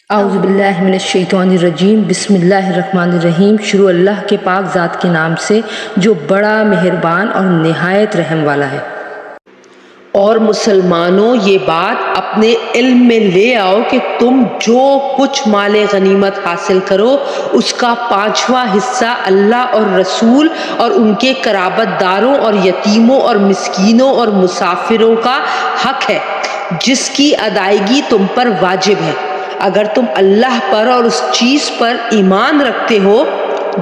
اعوذ باللہ من الشیطان الرجیم، بسم اللہ الرحمن الرحیم۔ شروع اللہ کے پاک ذات کے نام سے جو بڑا مہربان اور نہایت رحم والا ہے۔ اور مسلمانوں، یہ بات اپنے علم میں لے آؤ کہ تم جو کچھ مال غنیمت حاصل کرو اس کا 5واں حصہ اللہ اور رسول اور ان کے قرابت داروں اور یتیموں اور مسکینوں اور مسافروں کا حق ہے، جس کی ادائیگی تم پر واجب ہے، اگر تم اللہ پر اور اس چیز پر ایمان رکھتے ہو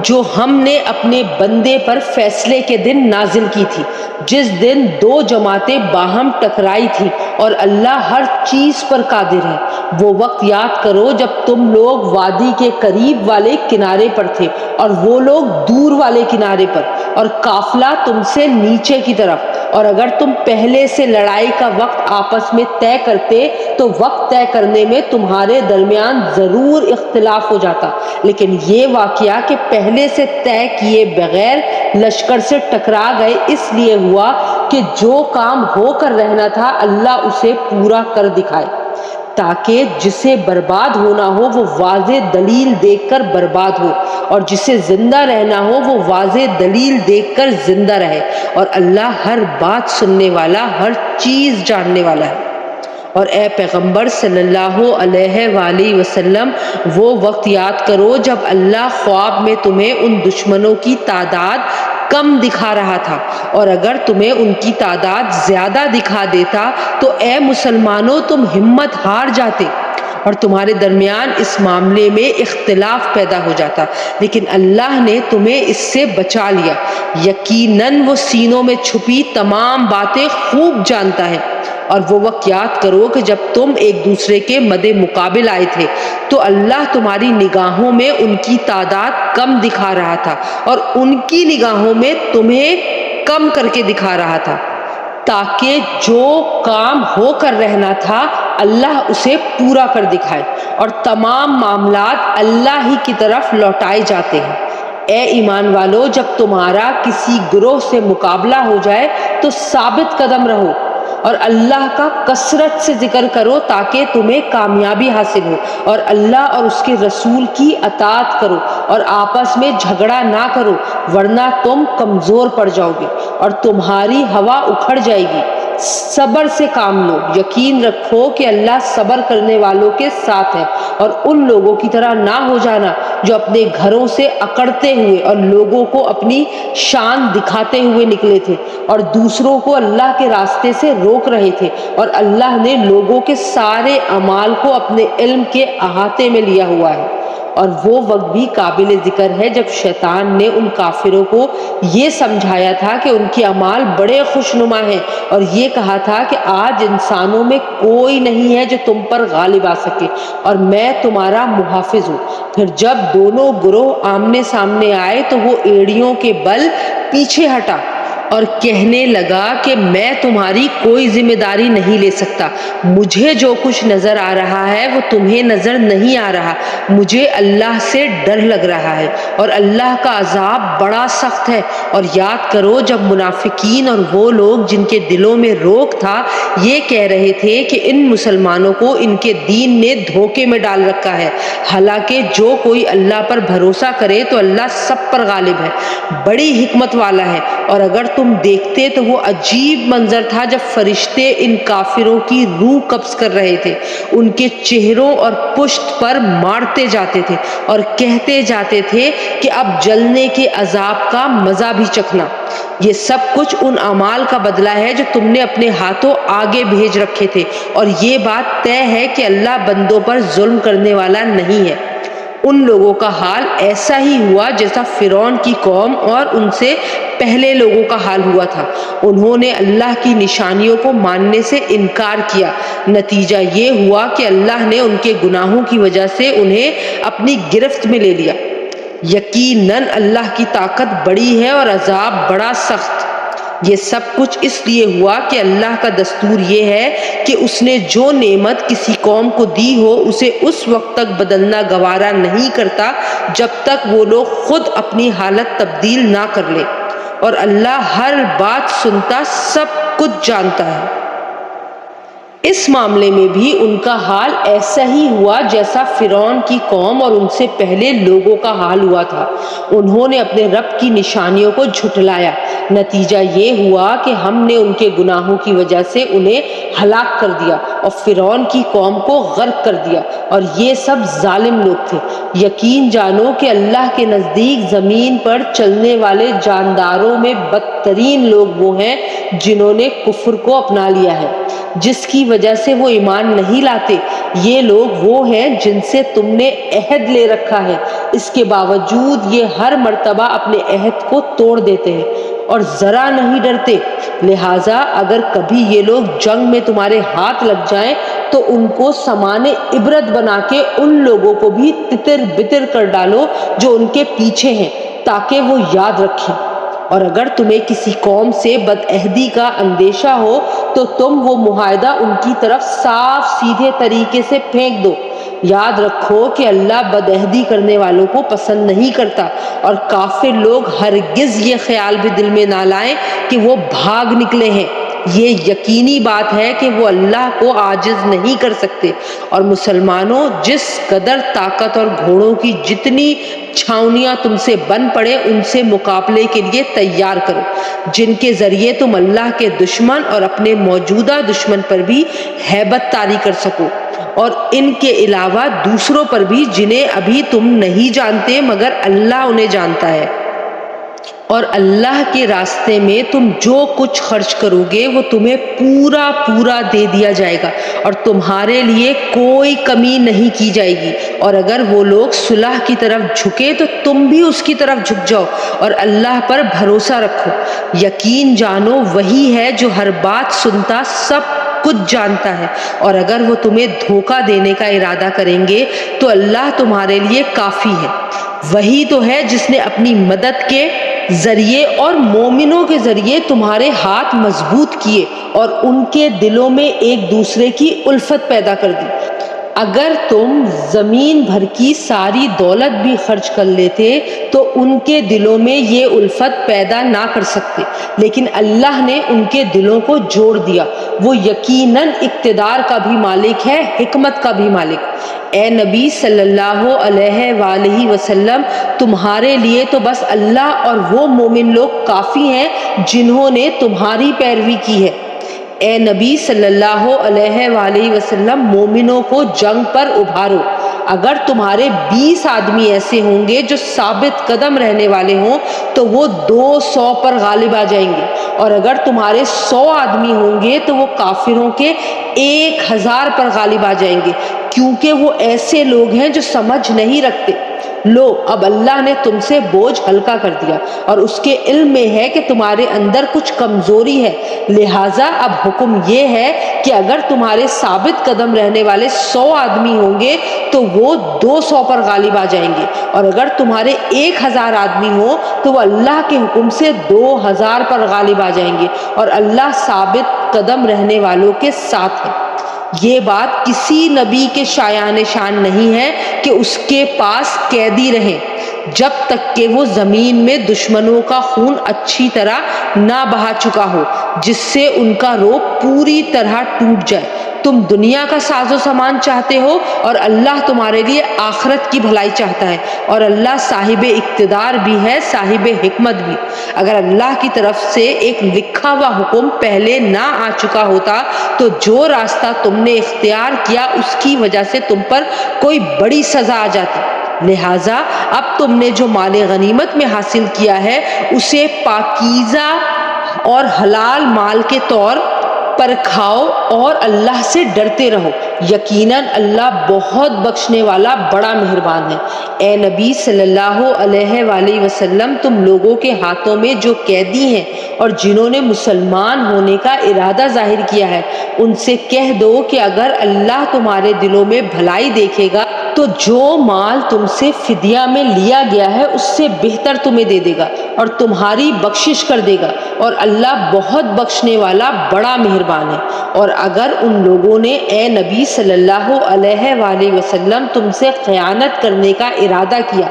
جو ہم نے اپنے بندے پر فیصلے کے دن نازل کی تھی، جس دن دو جماعتیں باہم ٹکرائی تھی، اور اللہ ہر چیز پر قادر ہے۔ وہ وقت یاد کرو جب تم لوگ وادی کے قریب والے کنارے پر تھے اور وہ لوگ دور والے کنارے پر، اور قافلہ تم سے نیچے کی طرف، اور اگر تم پہلے سے لڑائی کا وقت آپس میں طے کرتے تو وقت طے کرنے میں تمہارے درمیان ضرور اختلاف ہو جاتا، لیکن یہ واقعہ کہ پہلے سے طے کیے بغیر لشکر سے ٹکرا گئے اس لیے ہوا کہ جو کام ہو کر رہنا تھا اللہ اسے پورا کر دکھائے، تاکہ جسے برباد ہونا ہو وہ واضح دلیل دیکھ کر برباد ہو، اور جسے زندہ رہنا ہو وہ واضح دلیل دیکھ کر زندہ رہے، اور اللہ ہر بات سننے والا، ہر چیز جاننے والا ہے۔ اور اے پیغمبر صلی اللہ علیہ وآلہ وسلم، وہ وقت یاد کرو جب اللہ خواب میں تمہیں ان دشمنوں کی تعداد کم دکھا رہا تھا، اور اگر تمہیں ان کی تعداد زیادہ دکھا دیتا تو اے مسلمانوں تم ہمت ہار جاتے اور تمہارے درمیان اس معاملے میں اختلاف پیدا ہو جاتا، لیکن اللہ نے تمہیں اس سے بچا لیا، یقیناً وہ سینوں میں چھپی تمام باتیں خوب جانتا ہے۔ اور وہ وقت یاد کرو کہ جب تم ایک دوسرے کے مد مقابل آئے تھے تو اللہ تمہاری نگاہوں میں ان کی تعداد کم دکھا رہا تھا اور ان کی نگاہوں میں تمہیں کم کر کے دکھا رہا تھا، تاکہ جو کام ہو کر رہنا تھا اللہ اسے پورا کر دکھائے، اور تمام معاملات اللہ ہی کی طرف لوٹائے جاتے ہیں۔ اے ایمان والو، جب تمہارا کسی گروہ سے مقابلہ ہو جائے تو ثابت قدم رہو اور اللہ کا کثرت سے ذکر کرو تاکہ تمہیں کامیابی حاصل ہو، اور اللہ اور اس کے رسول کی اطاعت کرو اور آپس میں جھگڑا نہ کرو، ورنہ تم کمزور پڑ جاؤ گے اور تمہاری ہوا اکھڑ جائے گی۔ صبر سے کام لو، یقین رکھو کہ اللہ صبر کرنے والوں کے ساتھ ہے، اور ان لوگوں کی طرح نہ ہو جانا جو اپنے گھروں سے اکڑتے ہوئے اور لوگوں کو اپنی شان دکھاتے ہوئے نکلے تھے اور دوسروں کو اللہ کے راستے سے روک رہے تھے، اور اللہ نے لوگوں کے سارے اعمال کو اپنے علم کے احاطے میں لیا ہوا ہے۔ اور وہ وقت بھی قابل ذکر ہے جب شیطان نے ان کافروں کو یہ سمجھایا تھا کہ ان کے اعمال بڑے خوشنما ہیں، اور یہ کہا تھا کہ آج انسانوں میں کوئی نہیں ہے جو تم پر غالب آ سکے، اور میں تمہارا محافظ ہوں۔ پھر جب دونوں گروہ آمنے سامنے آئے تو وہ ایڑیوں کے بل پیچھے ہٹا اور کہنے لگا کہ میں تمہاری کوئی ذمہ داری نہیں لے سکتا، مجھے جو کچھ نظر آ رہا ہے وہ تمہیں نظر نہیں آ رہا، مجھے اللہ سے ڈر لگ رہا ہے، اور اللہ کا عذاب بڑا سخت ہے۔ اور یاد کرو جب منافقین اور وہ لوگ جن کے دلوں میں روک تھا یہ کہہ رہے تھے کہ ان مسلمانوں کو ان کے دین نے دھوکے میں ڈال رکھا ہے، حالانکہ جو کوئی اللہ پر بھروسہ کرے تو اللہ سب پر غالب ہے، بڑی حکمت والا ہے۔ اور اگر تم دیکھتے تو وہ عجیب منظر تھا جب فرشتے ان کافروں کی روح قبض کر رہے تھے، ان کے چہروں اور پشت پر مارتے جاتے تھے اور کہتے جاتے تھے کہ اب جلنے کے عذاب کا مزہ بھی چکھنا۔ یہ سب کچھ ان اعمال کا بدلہ ہے جو تم نے اپنے ہاتھوں آگے بھیج رکھے تھے، اور یہ بات طے ہے کہ اللہ بندوں پر ظلم کرنے والا نہیں ہے۔ ان لوگوں کا حال ایسا ہی ہوا جیسا فرعون کی قوم اور ان سے پہلے لوگوں کا حال ہوا تھا، انہوں نے اللہ کی نشانیوں کو ماننے سے انکار کیا، نتیجہ یہ ہوا کہ اللہ نے ان کے گناہوں کی وجہ سے انہیں اپنی گرفت میں لے لیا۔ یقیناً اللہ کی طاقت بڑی ہے اور عذاب بڑا سخت۔ یہ سب کچھ اس لیے ہوا کہ اللہ کا دستور یہ ہے کہ اس نے جو نعمت کسی قوم کو دی ہو اسے اس وقت تک بدلنا گوارا نہیں کرتا جب تک وہ لوگ خود اپنی حالت تبدیل نہ کر لیں، اور اللہ ہر بات سنتا، سب کچھ جانتا ہے۔ اس معاملے میں بھی ان کا حال ایسا ہی ہوا جیسا فرعون کی قوم اور ان سے پہلے لوگوں کا حال ہوا تھا۔ انہوں نے اپنے رب کی نشانیوں کو جھٹلایا، نتیجہ یہ ہوا کہ ہم نے ان کے گناہوں کی وجہ سے انہیں ہلاک کر دیا اور فرعون کی قوم کو غرق کر دیا، اور یہ سب ظالم لوگ تھے۔ یقین جانو کہ اللہ کے نزدیک زمین پر چلنے والے جانداروں میں بدترین لوگ وہ ہیں جنہوں نے کفر کو اپنا لیا ہے، جس کی وجہ سے وہ ایمان نہیں لاتے۔ یہ لوگ وہ ہیں جن سے تم نے عہد لے رکھا ہے، اس کے باوجود یہ ہر مرتبہ اپنے عہد کو توڑ دیتے ہیں اور ذرا نہیں ڈرتے۔ لہٰذا اگر کبھی یہ لوگ جنگ میں تمہارے ہاتھ لگ جائیں تو ان کو سامان عبرت بنا کے ان لوگوں کو بھی تتر بتر کر ڈالو جو ان کے پیچھے ہیں، تاکہ وہ یاد رکھیں۔ اور اگر تمہیں کسی قوم سے بدعہدی کا اندیشہ ہو تو تم وہ معاہدہ ان کی طرف صاف سیدھے طریقے سے پھینک دو۔ یاد رکھو کہ اللہ بدعہدی کرنے والوں کو پسند نہیں کرتا، اور کافر لوگ ہرگز یہ خیال بھی دل میں نہ لائیں کہ وہ بھاگ نکلے ہیں۔ یہ یقینی بات ہے کہ وہ اللہ کو عاجز نہیں کر سکتے۔ اور مسلمانوں، جس قدر طاقت اور گھوڑوں کی جتنی چھاؤنیاں تم سے بن پڑے ان سے مقابلے کے لیے تیار کرو، جن کے ذریعے تم اللہ کے دشمن اور اپنے موجودہ دشمن پر بھی ہیبت طاری کر سکو، اور ان کے علاوہ دوسروں پر بھی جنہیں ابھی تم نہیں جانتے مگر اللہ انہیں جانتا ہے۔ اور اللہ کے راستے میں تم جو کچھ خرچ کرو گے وہ تمہیں پورا پورا دے دیا جائے گا، اور تمہارے لیے کوئی کمی نہیں کی جائے گی۔ اور اگر وہ لوگ صلح کی طرف جھکے تو تم بھی اس کی طرف جھک جاؤ، اور اللہ پر بھروسہ رکھو۔ یقین جانو وہی ہے جو ہر بات سنتا، سب کچھ جانتا ہے۔ اور اگر وہ تمہیں دھوکہ دینے کا ارادہ کریں گے تو اللہ تمہارے لیے کافی ہے۔ وہی تو ہے جس نے اپنی مدد کے ذریعے اور مومنوں کے ذریعے تمہارے ہاتھ مضبوط کیے اور ان کے دلوں میں ایک دوسرے کی الفت پیدا کر دی۔ اگر تم زمین بھر کی ساری دولت بھی خرچ کر لیتے تو ان کے دلوں میں یہ الفت پیدا نہ کر سکتے، لیکن اللہ نے ان کے دلوں کو جوڑ دیا۔ وہ یقیناً اقتدار کا بھی مالک ہے، حکمت کا بھی مالک۔ اے نبی صلی اللہ علیہ وآلہ وسلم، تمہارے لیے تو بس اللہ اور وہ مومن لوگ کافی ہیں جنہوں نے تمہاری پیروی کی ہے۔ اے نبی صلی اللہ علیہ وآلہ وسلم، مومنوں کو جنگ پر ابھارو۔ اگر تمہارے 20 آدمی ایسے ہوں گے جو ثابت قدم رہنے والے ہوں تو وہ 200 پر غالب آ جائیں گے، اور اگر تمہارے 100 آدمی ہوں گے تو وہ کافروں کے 1000 پر غالب آ جائیں گے، کیونکہ وہ ایسے لوگ ہیں جو سمجھ نہیں رکھتے۔ لو، اب اللہ نے تم سے بوجھ ہلکا کر دیا اور اس کے علم میں ہے کہ تمہارے اندر کچھ کمزوری ہے، لہٰذا اب حکم یہ ہے کہ اگر تمہارے ثابت قدم رہنے والے 100 آدمی ہوں گے تو وہ 200 پر غالب آ جائیں گے، اور اگر تمہارے 1000 آدمی ہوں تو وہ اللہ کے حکم سے 2000 پر غالب آ جائیں گے، اور اللہ ثابت قدم رہنے والوں کے ساتھ ہے۔ یہ بات کسی نبی کے شایان شان نہیں ہے کہ اس کے پاس قیدی رہیں جب تک کہ وہ زمین میں دشمنوں کا خون اچھی طرح نہ بہا چکا ہو، جس سے ان کا روب پوری طرح ٹوٹ جائے۔ تم دنیا کا ساز و سامان چاہتے ہو اور اللہ تمہارے لیے آخرت کی بھلائی چاہتا ہے، اور اللہ صاحب اقتدار بھی ہے، صاحب حکمت بھی۔ اگر اللہ کی طرف سے ایک لکھا ہوا حکم پہلے نہ آ چکا ہوتا تو جو راستہ تم نے اختیار کیا اس کی وجہ سے تم پر کوئی بڑی سزا آ جاتی۔ لہٰذا اب تم نے جو مال غنیمت میں حاصل کیا ہے اسے پاکیزہ اور حلال مال کے طور پر کھاؤ اور اللہ سے ڈرتے رہو، یقیناً اللہ بہت بخشنے والا بڑا مہربان ہے۔ اے نبی صلی اللہ علیہ وآلہ وسلم، تم لوگوں کے ہاتھوں میں جو قیدی ہیں اور جنہوں نے مسلمان ہونے کا ارادہ ظاہر کیا ہے ان سے کہہ دو کہ اگر اللہ تمہارے دلوں میں بھلائی دیکھے گا تو جو مال تم سے فدیہ میں لیا گیا ہے اس سے بہتر تمہیں دے دے گا اور تمہاری بخشش کر دے گا، اور اللہ بہت بخشنے والا بڑا مہربان ہے۔ اور اگر ان لوگوں نے اے نبی صلی اللہ علیہ وآلہ وسلم تم سے خیانت کرنے کا ارادہ کیا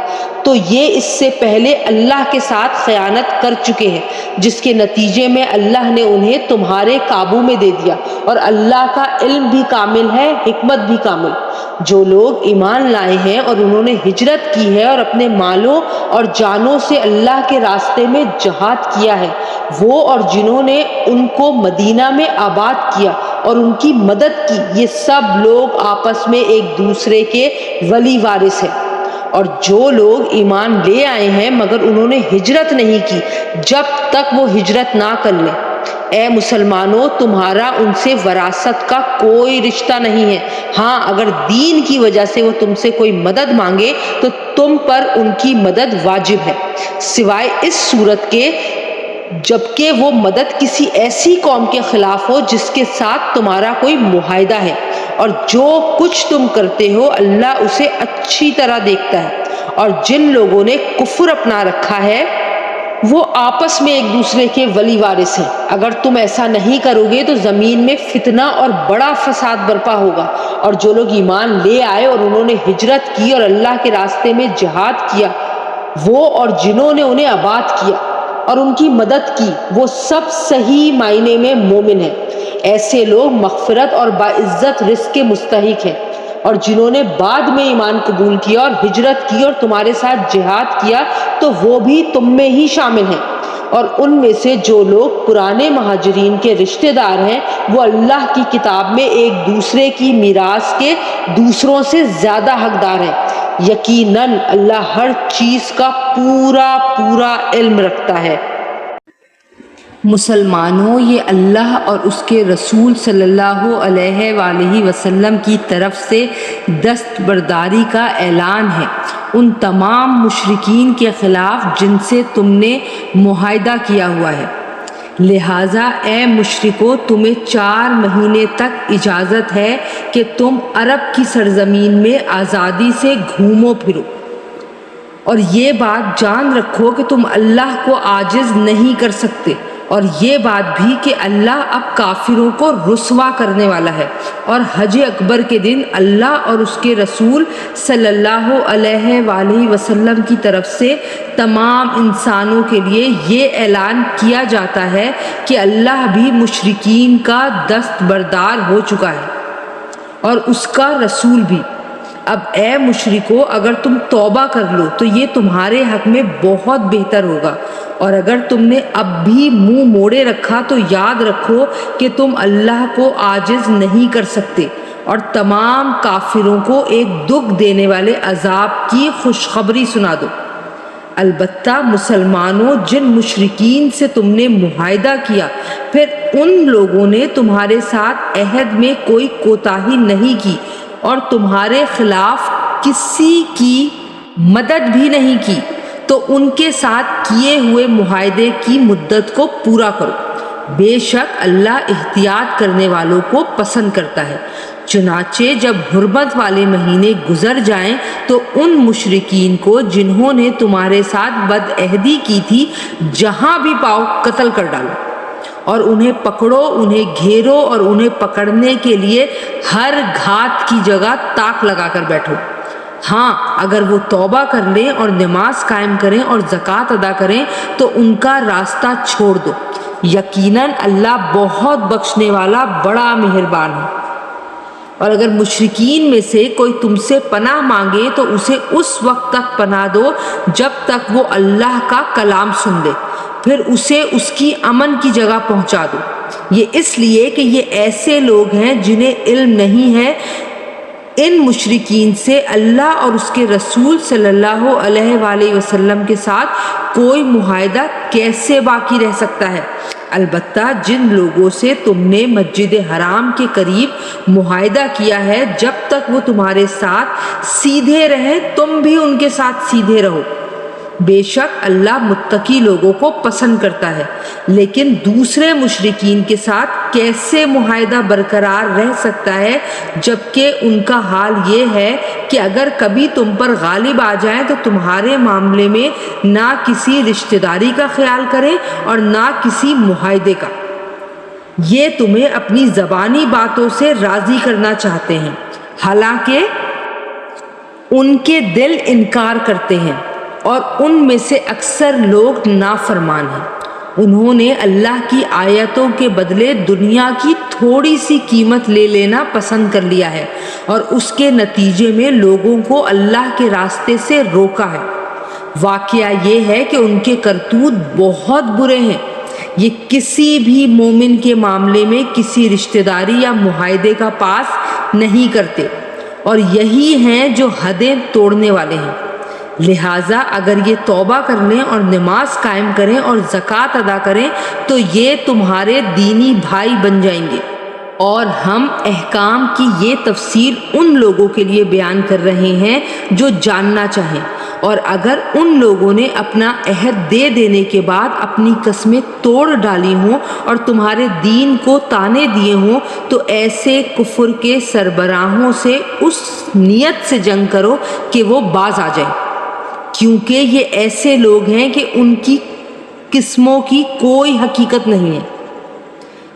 تو یہ اس سے پہلے اللہ کے ساتھ خیانت کر چکے ہیں، جس کے نتیجے میں اللہ نے انہیں تمہارے قابو میں دے دیا، اور اللہ کا علم بھی کامل ہے، حکمت بھی کامل۔ جو لوگ ایمان لائے ہیں اور انہوں نے ہجرت کی ہے اور اپنے مالوں اور جانوں سے اللہ کے راستے میں جہاد کیا ہے، وہ اور جنہوں نے ان کو مدینہ میں آباد کیا اور ان کی مدد کی، یہ سب لوگ آپس میں ایک دوسرے کے ولی وارث ہیں۔ اور جو لوگ ایمان لے آئے ہیں مگر انہوں نے ہجرت نہیں کی جب تک وہ ہجرت نہ کر لیں، اے مسلمانوں تمہارا ان سے وراثت کا کوئی رشتہ نہیں ہے، ہاں اگر دین کی وجہ سے وہ تم سے کوئی مدد مانگے تو تم پر ان کی مدد واجب ہے، سوائے اس صورت کے جبکہ وہ مدد کسی ایسی قوم کے خلاف ہو جس کے ساتھ تمہارا کوئی معاہدہ ہے، اور جو کچھ تم کرتے ہو اللہ اسے اچھی طرح دیکھتا ہے۔ اور جن لوگوں نے کفر اپنا رکھا ہے وہ آپس میں ایک دوسرے کے ولی وارث ہیں، اگر تم ایسا نہیں کرو گے تو زمین میں فتنہ اور بڑا فساد برپا ہوگا۔ اور جو لوگ ایمان لے آئے اور انہوں نے ہجرت کی اور اللہ کے راستے میں جہاد کیا، وہ اور جنہوں نے انہیں آباد کیا اور ان کی مدد کی، وہ سب صحیح معنی میں مومن ہیں۔ ایسے لوگ مغفرت اور باعزت رزق کے مستحق ہیں۔ اور جنہوں نے بعد میں ایمان قبول کیا اور ہجرت کی اور تمہارے ساتھ جہاد کیا تو وہ بھی تم میں ہی شامل ہیں۔ اور ان میں سے جو لوگ پرانے مہاجرین کے رشتہ دار ہیں وہ اللہ کی کتاب میں ایک دوسرے کی میراث کے دوسروں سے زیادہ حقدار ہیں۔ یقیناً اللہ ہر چیز کا پورا علم رکھتا ہے۔ مسلمانوں، یہ اللہ اور اس کے رسول صلی اللہ علیہ وآلہ وسلم کی طرف سے دستبرداری کا اعلان ہے ان تمام مشرکین کے خلاف جن سے تم نے معاہدہ کیا ہوا ہے۔ لہٰذا اے مشرکو، تمہیں 4 مہینے تک اجازت ہے کہ تم عرب کی سرزمین میں آزادی سے گھومو پھرو، اور یہ بات جان رکھو کہ تم اللہ کو عاجز نہیں کر سکتے، اور یہ بات بھی کہ اللہ اب کافروں کو رسوا کرنے والا ہے۔ اور حج اکبر کے دن اللہ اور اس کے رسول صلی اللہ علیہ وآلہ وسلم کی طرف سے تمام انسانوں کے لیے یہ اعلان کیا جاتا ہے کہ اللہ بھی مشرکین کا دستبردار ہو چکا ہے اور اس کا رسول بھی۔ اب اے مشرکو، اگر تم توبہ کر لو تو یہ تمہارے حق میں بہت بہتر ہوگا، اور اگر تم نے اب بھی منہ موڑے رکھا تو یاد رکھو کہ تم اللہ کو عاجز نہیں کر سکتے، اور تمام کافروں کو ایک دکھ دینے والے عذاب کی خوشخبری سنا دو۔ البتہ مسلمانوں، جن مشرکین سے تم نے معاہدہ کیا پھر ان لوگوں نے تمہارے ساتھ عہد میں کوئی کوتاہی نہیں کی اور تمہارے خلاف کسی کی مدد بھی نہیں کی، تو ان کے ساتھ کیے ہوئے معاہدے کی مدت کو پورا کرو، بے شک اللہ احتیاط کرنے والوں کو پسند کرتا ہے۔ چنانچہ جب حرمت والے مہینے گزر جائیں تو ان مشرکین کو جنہوں نے تمہارے ساتھ بدعہدی کی تھی جہاں بھی پاؤ قتل کر ڈالو، اور انہیں پکڑو، انہیں گھیرو اور انہیں پکڑنے کے لیے ہر گھات کی جگہ تاک لگا کر بیٹھو۔ ہاں اگر وہ توبہ کر لیں اور نماز قائم کریں اور زکوٰۃ ادا کریں تو ان کا راستہ چھوڑ دو، یقیناً اللہ بہت بخشنے والا بڑا مہربان ہے۔ اور اگر مشرکین میں سے کوئی تم سے پناہ مانگے تو اسے اس وقت تک پناہ دو جب تک وہ اللہ کا کلام سن لے، پھر اسے اس کی امن کی جگہ پہنچا دو۔ یہ اس لیے کہ یہ ایسے لوگ ہیں جنہیں علم نہیں ہے ان مشرکین سے اللہ اور اس کے رسول صلی اللہ علیہ وآلہ وسلم کے ساتھ کوئی معاہدہ کیسے باقی رہ سکتا ہے۔ البتہ جن لوگوں سے تم نے مسجد حرام کے قریب معاہدہ کیا ہے، جب تک وہ تمہارے ساتھ سیدھے رہیں تم بھی ان کے ساتھ سیدھے رہو، بے شک اللہ متقی لوگوں کو پسند کرتا ہے۔ لیکن دوسرے مشرکین کے ساتھ کیسے معاہدہ برقرار رہ سکتا ہے جبکہ ان کا حال یہ ہے کہ اگر کبھی تم پر غالب آ جائیں تو تمہارے معاملے میں نہ کسی رشتہ داری کا خیال کریں اور نہ کسی معاہدے کا۔ یہ تمہیں اپنی زبانی باتوں سے راضی کرنا چاہتے ہیں، حالانکہ ان کے دل انکار کرتے ہیں، اور ان میں سے اکثر لوگ نافرمان ہیں۔ انہوں نے اللہ کی آیتوں کے بدلے دنیا کی تھوڑی سی قیمت لے لینا پسند کر لیا ہے اور اس کے نتیجے میں لوگوں کو اللہ کے راستے سے روکا ہے۔ واقعہ یہ ہے کہ ان کے کرتوت بہت برے ہیں۔ یہ کسی بھی مومن کے معاملے میں کسی رشتہ داری یا معاہدے کا پاس نہیں کرتے، اور یہی ہیں جو حدیں توڑنے والے ہیں۔ لہٰذا اگر یہ توبہ کر لیں اور نماز قائم کریں اور زکوٰۃ ادا کریں تو یہ تمہارے دینی بھائی بن جائیں گے۔ اور ہم احکام کی یہ تفصیل ان لوگوں کے لیے بیان کر رہے ہیں جو جاننا چاہیں، اور اگر ان لوگوں نے اپنا عہد دے دینے کے بعد اپنی قسمیں توڑ ڈالی ہوں اور تمہارے دین کو تانے دیے ہوں تو ایسے کفر کے سربراہوں سے اس نیت سے جنگ کرو کہ وہ باز آ جائیں، کیونکہ یہ ایسے لوگ ہیں کہ ان کی قسموں کی کوئی حقیقت نہیں ہے۔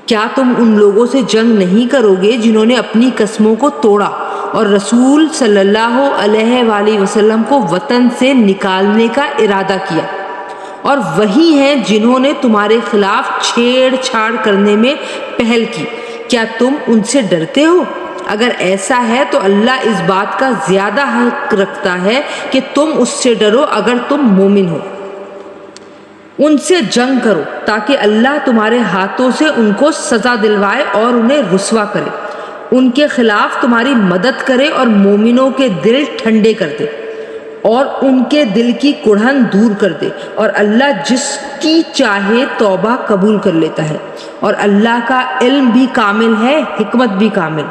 کیا تم ان لوگوں سے جنگ نہیں کرو گے جنہوں نے اپنی قسموں کو توڑا اور رسول صلی اللہ علیہ وآلہ وسلم کو وطن سے نکالنے کا ارادہ کیا، اور وہی ہیں جنہوں نے تمہارے خلاف چھیڑ چھاڑ کرنے میں پہل کی؟ کیا تم ان سے ڈرتے ہو؟ اگر ایسا ہے تو اللہ اس بات کا زیادہ حق رکھتا ہے کہ تم اس سے ڈرو اگر تم مومن ہو۔ ان سے جنگ کرو تاکہ اللہ تمہارے ہاتھوں سے ان کو سزا دلوائے اور انہیں رسوا کرے، ان کے خلاف تمہاری مدد کرے اور مومنوں کے دل ٹھنڈے کر دے اور ان کے دل کی کڑھن دور کر دے، اور اللہ جس کی چاہے توبہ قبول کر لیتا ہے، اور اللہ کا علم بھی کامل ہے، حکمت بھی کامل۔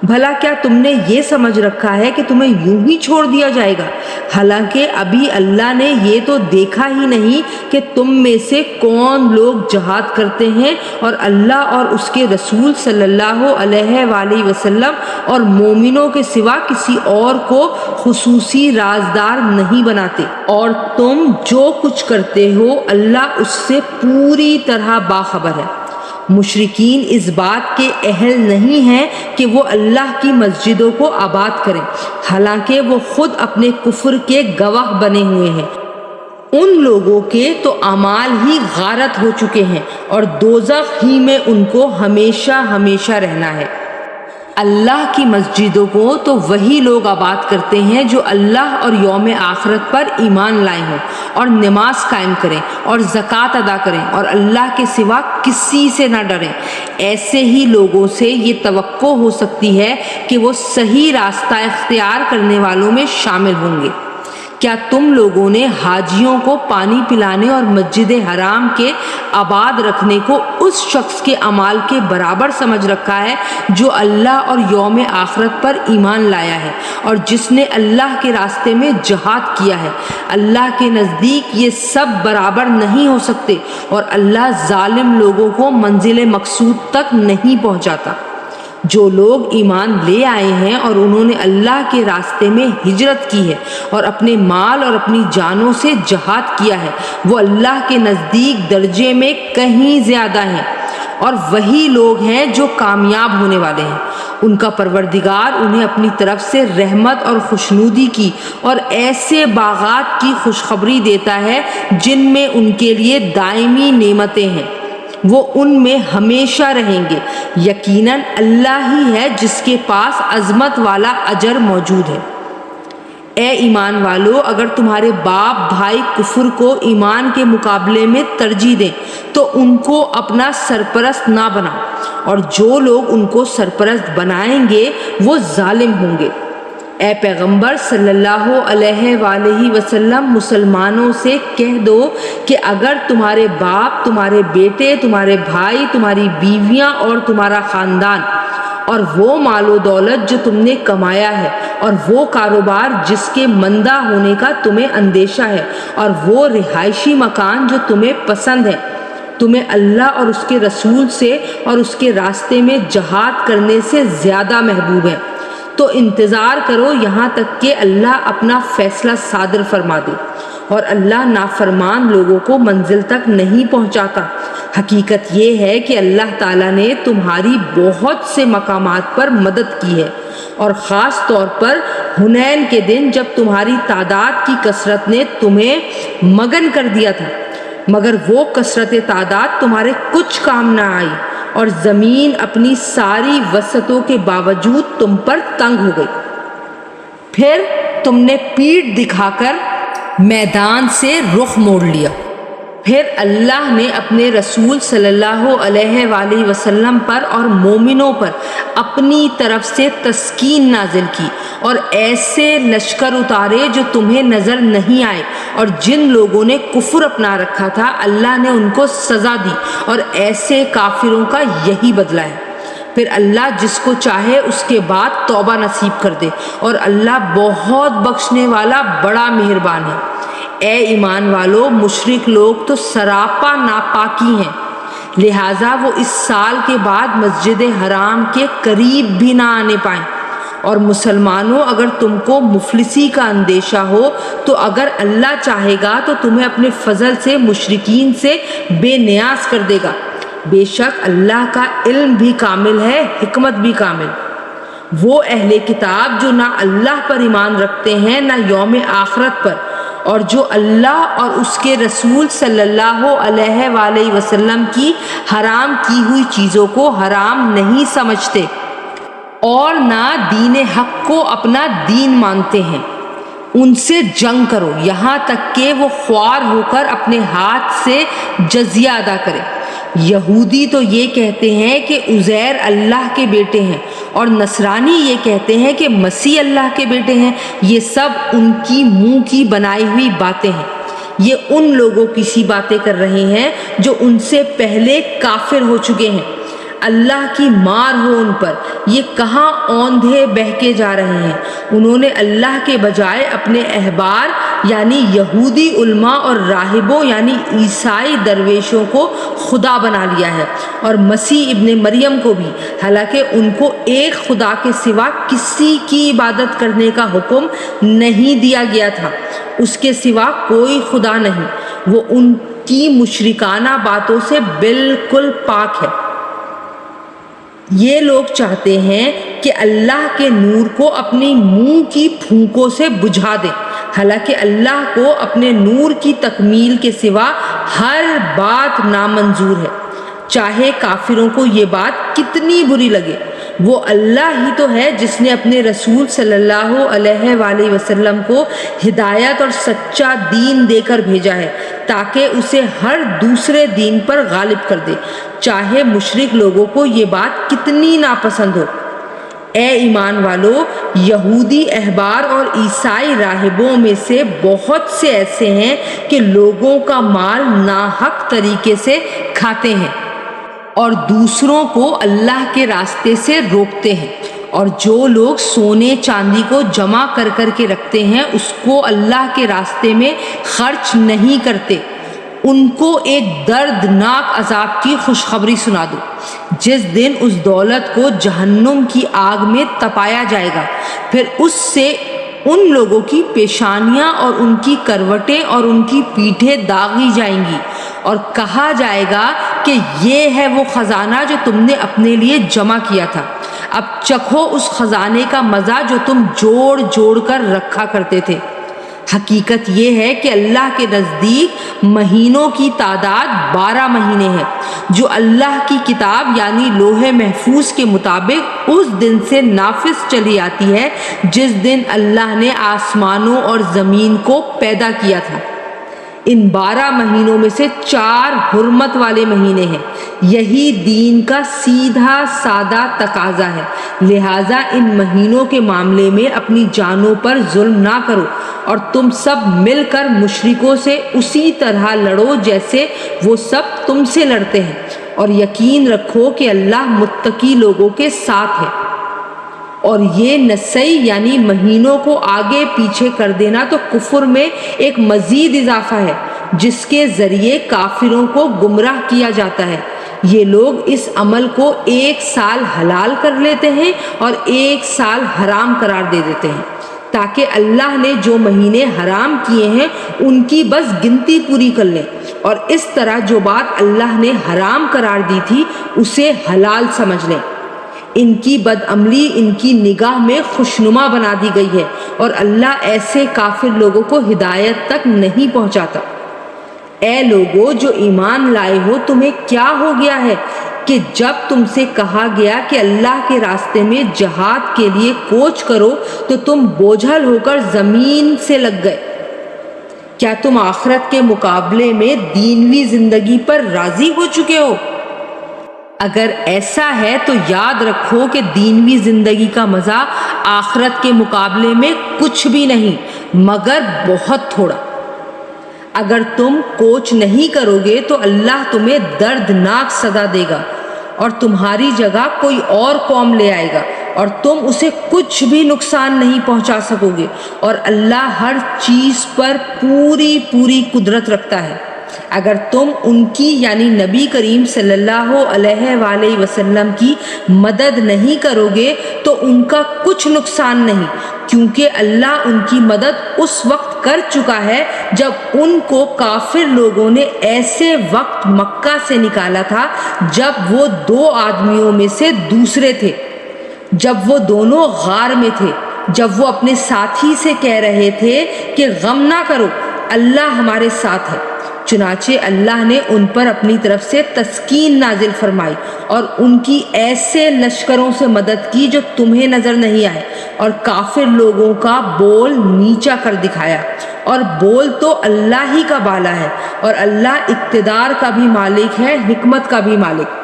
بھلا کیا تم نے یہ سمجھ رکھا ہے کہ تمہیں یوں ہی چھوڑ دیا جائے گا؟ حالانکہ ابھی اللہ نے یہ تو دیکھا ہی نہیں کہ تم میں سے کون لوگ جہاد کرتے ہیں اور اللہ اور اس کے رسول صلی اللہ علیہ وآلہ وسلم اور مومنوں کے سوا کسی اور کو خصوصی رازدار نہیں بناتے، اور تم جو کچھ کرتے ہو اللہ اس سے پوری طرح باخبر ہے۔ مشرکین اس بات کے اہل نہیں ہیں کہ وہ اللہ کی مسجدوں کو آباد کریں، حالانکہ وہ خود اپنے کفر کے گواہ بنے ہوئے ہیں۔ ان لوگوں کے تو اعمال ہی غارت ہو چکے ہیں اور دوزخ ہی میں ان کو ہمیشہ ہمیشہ رہنا ہے۔ اللہ کی مسجدوں کو تو وہی لوگ آباد کرتے ہیں جو اللہ اور یوم آخرت پر ایمان لائے ہوں اور نماز قائم کریں اور زکوٰۃ ادا کریں اور اللہ کے سوا کسی سے نہ ڈریں۔ ایسے ہی لوگوں سے یہ توقع ہو سکتی ہے کہ وہ صحیح راستہ اختیار کرنے والوں میں شامل ہوں گے۔ کیا تم لوگوں نے حاجیوں کو پانی پلانے اور مسجد حرام کے آباد رکھنے کو اس شخص کے اعمال کے برابر سمجھ رکھا ہے جو اللہ اور یوم آخرت پر ایمان لایا ہے اور جس نے اللہ کے راستے میں جہاد کیا ہے؟ اللہ کے نزدیک یہ سب برابر نہیں ہو سکتے، اور اللہ ظالم لوگوں کو منزل مقصود تک نہیں پہنچاتا۔ جو لوگ ایمان لے آئے ہیں اور انہوں نے اللہ کے راستے میں ہجرت کی ہے اور اپنے مال اور اپنی جانوں سے جہاد کیا ہے، وہ اللہ کے نزدیک درجے میں کہیں زیادہ ہیں، اور وہی لوگ ہیں جو کامیاب ہونے والے ہیں۔ ان کا پروردگار انہیں اپنی طرف سے رحمت اور خوشنودی کی اور ایسے باغات کی خوشخبری دیتا ہے جن میں ان کے لیے دائمی نعمتیں ہیں، وہ ان میں ہمیشہ رہیں گے۔ یقیناً اللہ ہی ہے جس کے پاس عظمت والا اجر موجود ہے۔ اے ایمان والو، اگر تمہارے باپ بھائی کفر کو ایمان کے مقابلے میں ترجیح دیں تو ان کو اپنا سرپرست نہ بناؤ، اور جو لوگ ان کو سرپرست بنائیں گے وہ ظالم ہوں گے۔ اے پیغمبر صلی اللہ علیہ وآلہ وسلم، مسلمانوں سے کہہ دو کہ اگر تمہارے باپ، تمہارے بیٹے، تمہارے بھائی، تمہاری بیویاں اور تمہارا خاندان، اور وہ مال و دولت جو تم نے کمایا ہے، اور وہ کاروبار جس کے مندہ ہونے کا تمہیں اندیشہ ہے، اور وہ رہائشی مکان جو تمہیں پسند ہے، تمہیں اللہ اور اس کے رسول سے اور اس کے راستے میں جہاد کرنے سے زیادہ محبوب ہے، تو انتظار کرو یہاں تک کہ اللہ اپنا فیصلہ صادر فرما دے، اور اللہ نافرمان لوگوں کو منزل تک نہیں پہنچاتا۔ حقیقت یہ ہے کہ اللہ تعالیٰ نے تمہاری بہت سے مقامات پر مدد کی ہے، اور خاص طور پر حنین کے دن جب تمہاری تعداد کی کثرت نے تمہیں مگن کر دیا تھا، مگر وہ کثرت تعداد تمہارے کچھ کام نہ آئی اور زمین اپنی ساری وسعتوں کے باوجود تم پر تنگ ہو گئی۔ پھر تم نے پیٹھ دکھا کر میدان سے رخ موڑ لیا۔ پھر اللہ نے اپنے رسول صلی اللہ علیہ وآلہ وسلم پر اور مومنوں پر اپنی طرف سے تسکین نازل کی اور ایسے لشکر اتارے جو تمہیں نظر نہیں آئے، اور جن لوگوں نے کفر اپنا رکھا تھا اللہ نے ان کو سزا دی، اور ایسے کافروں کا یہی بدلہ ہے۔ پھر اللہ جس کو چاہے اس کے بعد توبہ نصیب کر دے، اور اللہ بہت بخشنے والا بڑا مہربان ہے۔ اے ایمان والو، مشرک لوگ تو سراپا ناپاکی ہیں، لہٰذا وہ اس سال کے بعد مسجد حرام کے قریب بھی نہ آنے پائیں۔ اور مسلمانوں، اگر تم کو مفلسی کا اندیشہ ہو تو اگر اللہ چاہے گا تو تمہیں اپنے فضل سے مشرکین سے بے نیاز کر دے گا۔ بے شک اللہ کا علم بھی کامل ہے، حکمت بھی کامل۔ وہ اہل کتاب جو نہ اللہ پر ایمان رکھتے ہیں نہ یوم آخرت پر، اور جو اللہ اور اس کے رسول صلی اللہ علیہ وآلہ وسلم کی حرام کی ہوئی چیزوں کو حرام نہیں سمجھتے اور نہ دین حق کو اپنا دین مانتے ہیں، ان سے جنگ کرو یہاں تک کہ وہ خوار ہو کر اپنے ہاتھ سے جزیہ ادا کرے۔ یہودی تو یہ کہتے ہیں کہ عزیر اللہ کے بیٹے ہیں، اور نصرانی یہ کہتے ہیں کہ مسیح اللہ کے بیٹے ہیں۔ یہ سب ان کی منہ کی بنائی ہوئی باتیں ہیں۔ یہ ان لوگوں کی سی باتیں کر رہے ہیں جو ان سے پہلے کافر ہو چکے ہیں۔ اللہ کی مار ہو ان پر، یہ کہاں اوندھے بہکے جا رہے ہیں۔ انہوں نے اللہ کے بجائے اپنے احبار یعنی یہودی علماء اور راہبوں یعنی عیسائی درویشوں کو خدا بنا لیا ہے، اور مسیح ابن مریم کو بھی، حالانکہ ان کو ایک خدا کے سوا کسی کی عبادت کرنے کا حکم نہیں دیا گیا تھا۔ اس کے سوا کوئی خدا نہیں، وہ ان کی مشرکانہ باتوں سے بالکل پاک ہے۔ یہ لوگ چاہتے ہیں کہ اللہ کے نور کو اپنی منہ کی پھونکوں سے بجھا دیں، حالانکہ اللہ کو اپنے نور کی تکمیل کے سوا ہر بات نامنظور ہے، چاہے کافروں کو یہ بات کتنی بری لگے۔ وہ اللہ ہی تو ہے جس نے اپنے رسول صلی اللہ علیہ وآلہ وسلم کو ہدایت اور سچا دین دے کر بھیجا ہے تاکہ اسے ہر دوسرے دین پر غالب کر دے، چاہے مشرک لوگوں کو یہ بات کتنی ناپسند ہو۔ اے ایمان والو، یہودی احبار اور عیسائی راہبوں میں سے بہت سے ایسے ہیں کہ لوگوں کا مال ناحق طریقے سے کھاتے ہیں اور دوسروں کو اللہ کے راستے سے روکتے ہیں، اور جو لوگ سونے چاندی کو جمع کر کر کے رکھتے ہیں اس کو اللہ کے راستے میں خرچ نہیں کرتے، ان کو ایک دردناک عذاب کی خوشخبری سنا دو، جس دن اس دولت کو جہنم کی آگ میں تپایا جائے گا، پھر اس سے ان لوگوں کی پیشانیاں اور ان کی کروٹیں اور ان کی پیٹھیں داغی جائیں گی، اور کہا جائے گا کہ یہ ہے وہ خزانہ جو تم نے اپنے لیے جمع کیا تھا، اب چکھو اس خزانے کا مزہ جو تم جوڑ جوڑ کر رکھا کرتے تھے۔ حقیقت یہ ہے کہ اللہ کے نزدیک مہینوں کی تعداد 12 مہینے ہے، جو اللہ کی کتاب یعنی لوح محفوظ کے مطابق اس دن سے نافذ چلی آتی ہے جس دن اللہ نے آسمانوں اور زمین کو پیدا کیا تھا۔ ان 12 مہینوں میں سے 4 حرمت والے مہینے ہیں، یہی دین کا سیدھا سادہ تقاضا ہے، لہٰذا ان مہینوں کے معاملے میں اپنی جانوں پر ظلم نہ کرو، اور تم سب مل کر مشرکوں سے اسی طرح لڑو جیسے وہ سب تم سے لڑتے ہیں، اور یقین رکھو کہ اللہ متقی لوگوں کے ساتھ ہے۔ اور یہ نسائی یعنی مہینوں کو آگے پیچھے کر دینا تو کفر میں ایک مزید اضافہ ہے جس کے ذریعے کافروں کو گمراہ کیا جاتا ہے۔ یہ لوگ اس عمل کو 1 سال حلال کر لیتے ہیں اور 1 سال حرام قرار دے دیتے ہیں، تاکہ اللہ نے جو مہینے حرام کیے ہیں ان کی بس گنتی پوری کر لیں، اور اس طرح جو بات اللہ نے حرام قرار دی تھی اسے حلال سمجھ لیں۔ ان کی بدعملی ان کی نگاہ میں خوشنما بنا دی گئی ہے اور اللہ ایسے کافر لوگوں کو ہدایت تک نہیں پہنچاتا۔ اے لوگو جو ایمان لائے ہو، تمہیں کیا ہو گیا ہے کہ جب تم سے کہا گیا کہ اللہ کے راستے میں جہاد کے لیے کوچ کرو تو تم بوجھل ہو کر زمین سے لگ گئے؟ کیا تم آخرت کے مقابلے میں دینوی زندگی پر راضی ہو چکے ہو؟ اگر ایسا ہے تو یاد رکھو کہ دینوی زندگی کا مزہ آخرت کے مقابلے میں کچھ بھی نہیں مگر بہت تھوڑا۔ اگر تم کوچ نہیں کرو گے تو اللہ تمہیں دردناک سزا دے گا اور تمہاری جگہ کوئی اور قوم لے آئے گا اور تم اسے کچھ بھی نقصان نہیں پہنچا سکو گے، اور اللہ ہر چیز پر پوری قدرت رکھتا ہے۔ اگر تم ان کی یعنی نبی کریم صلی اللہ علیہ وآلہ وسلم کی مدد نہیں کرو گے تو ان کا کچھ نقصان نہیں، کیونکہ اللہ ان کی مدد اس وقت کر چکا ہے جب ان کو کافر لوگوں نے ایسے وقت مکہ سے نکالا تھا جب وہ دو آدمیوں میں سے دوسرے تھے، جب وہ دونوں غار میں تھے، جب وہ اپنے ساتھی سے کہہ رہے تھے کہ غم نہ کرو، اللہ ہمارے ساتھ ہے۔ چنانچہ اللہ نے ان پر اپنی طرف سے تسکین نازل فرمائی اور ان کی ایسے لشکروں سے مدد کی جو تمہیں نظر نہیں آئے، اور کافر لوگوں کا بول نیچا کر دکھایا، اور بول تو اللہ ہی کا بالا ہے، اور اللہ اقتدار کا بھی مالک ہے، حکمت کا بھی مالک۔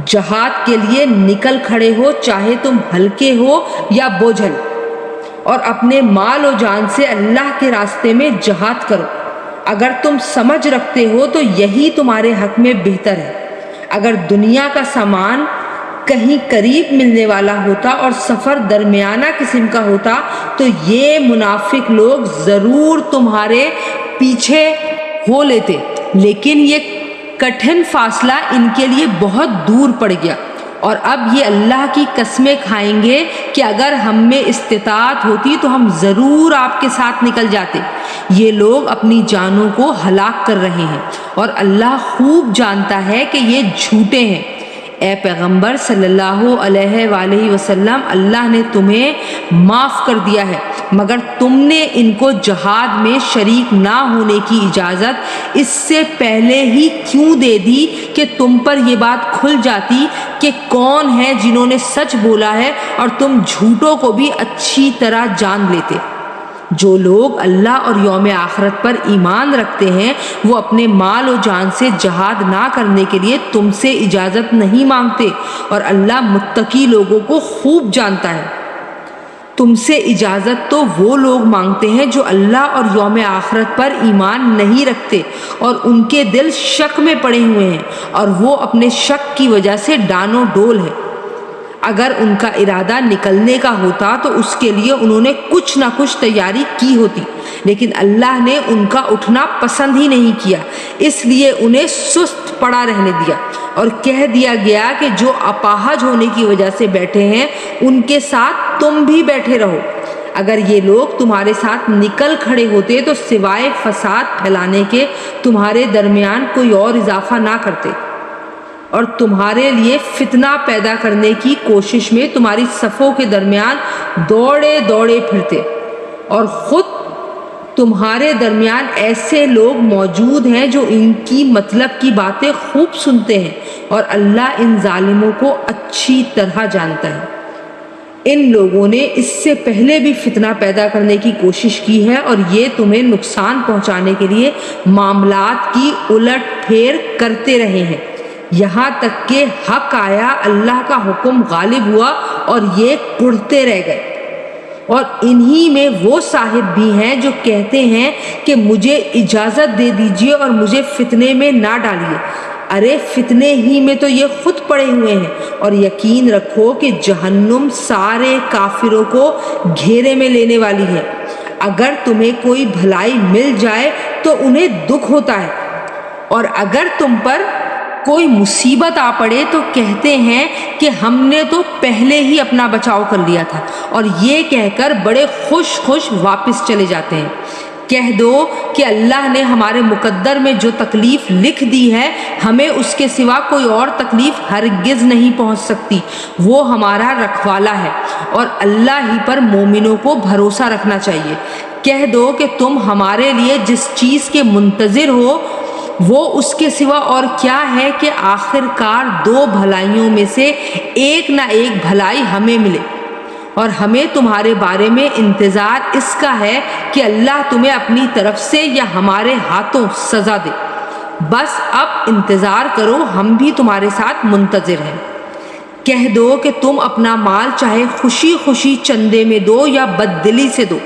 جہاد کے لیے نکل کھڑے ہو، چاہے تم ہلکے ہو یا بوجھل، اور اپنے مال و جان سے اللہ کے راستے میں جہاد کرو۔ اگر تم سمجھ رکھتے ہو تو یہی تمہارے حق میں بہتر ہے۔ اگر دنیا کا سامان کہیں قریب ملنے والا ہوتا اور سفر درمیانہ قسم کا ہوتا تو یہ منافق لوگ ضرور تمہارے پیچھے ہو لیتے، لیکن یہ کٹھن فاصلہ ان کے لیے بہت دور پڑ گیا، اور اب یہ اللہ کی قسمیں کھائیں گے کہ اگر ہم میں استطاعت ہوتی تو ہم ضرور آپ کے ساتھ نکل جاتے۔ یہ لوگ اپنی جانوں کو ہلاک کر رہے ہیں اور اللہ خوب جانتا ہے کہ یہ جھوٹے ہیں۔ اے پیغمبر صلی اللہ علیہ وآلہ وسلم، اللہ نے تمہیں معاف کر دیا ہے، مگر تم نے ان کو جہاد میں شریک نہ ہونے کی اجازت اس سے پہلے ہی کیوں دے دی کہ تم پر یہ بات کھل جاتی کہ کون ہے جنہوں نے سچ بولا ہے اور تم جھوٹوں کو بھی اچھی طرح جان لیتے۔ جو لوگ اللہ اور یوم آخرت پر ایمان رکھتے ہیں وہ اپنے مال و جان سے جہاد نہ کرنے کے لیے تم سے اجازت نہیں مانگتے، اور اللہ متقی لوگوں کو خوب جانتا ہے۔ تم سے اجازت تو وہ لوگ مانگتے ہیں جو اللہ اور یوم آخرت پر ایمان نہیں رکھتے اور ان کے دل شک میں پڑے ہوئے ہیں، اور وہ اپنے شک کی وجہ سے ڈانو ڈول ہے۔ اگر ان کا ارادہ نکلنے کا ہوتا تو اس کے لیے انہوں نے کچھ نہ کچھ تیاری کی ہوتی، لیکن اللہ نے ان کا اٹھنا پسند ہی نہیں کیا، اس لیے انہیں سست پڑا رہنے دیا، اور کہہ دیا گیا کہ جو اپاہج ہونے کی وجہ سے بیٹھے ہیں ان کے ساتھ تم بھی بیٹھے رہو۔ اگر یہ لوگ تمہارے ساتھ نکل کھڑے ہوتے تو سوائے فساد پھیلانے کے تمہارے درمیان کوئی اور اضافہ نہ کرتے، اور تمہارے لیے فتنہ پیدا کرنے کی کوشش میں تمہاری صفوں کے درمیان دوڑے دوڑے پھرتے، اور خود تمہارے درمیان ایسے لوگ موجود ہیں جو ان کی مطلب کی باتیں خوب سنتے ہیں، اور اللہ ان ظالموں کو اچھی طرح جانتا ہے۔ ان لوگوں نے اس سے پہلے بھی فتنہ پیدا کرنے کی کوشش کی ہے، اور یہ تمہیں نقصان پہنچانے کے لیے معاملات کی الٹ پھیر کرتے رہے ہیں، یہاں تک کہ حق آیا، اللہ کا حکم غالب ہوا اور یہ کڑھتے رہ گئے۔ اور انہی میں وہ صاحب بھی ہیں جو کہتے ہیں کہ مجھے اجازت دے دیجیے اور مجھے فتنے میں نہ ڈالیے۔ ارے فتنے ہی میں تو یہ خود پڑے ہوئے ہیں، اور یقین رکھو کہ جہنم سارے کافروں کو گھیرے میں لینے والی ہے۔ اگر تمہیں کوئی بھلائی مل جائے تو انہیں دکھ ہوتا ہے، اور اگر تم پر کوئی مصیبت آ پڑے تو کہتے ہیں کہ ہم نے تو پہلے ہی اپنا بچاؤ کر لیا تھا، اور یہ کہہ کر بڑے خوش واپس چلے جاتے ہیں۔ کہہ دو کہ اللہ نے ہمارے مقدر میں جو تکلیف لکھ دی ہے ہمیں اس کے سوا کوئی اور تکلیف ہرگز نہیں پہنچ سکتی، وہ ہمارا رکھوالا ہے اور اللہ ہی پر مومنوں کو بھروسہ رکھنا چاہیے۔ کہہ دو کہ تم ہمارے لیے جس چیز کے منتظر ہو وہ اس کے سوا اور کیا ہے کہ آخر کار دو بھلائیوں میں سے ایک نہ ایک بھلائی ہمیں ملے، اور ہمیں تمہارے بارے میں انتظار اس کا ہے کہ اللہ تمہیں اپنی طرف سے یا ہمارے ہاتھوں سزا دے۔ بس اب انتظار کرو، ہم بھی تمہارے ساتھ منتظر ہیں۔ کہہ دو کہ تم اپنا مال چاہے خوشی خوشی چندے میں دو یا بددلی سے دو،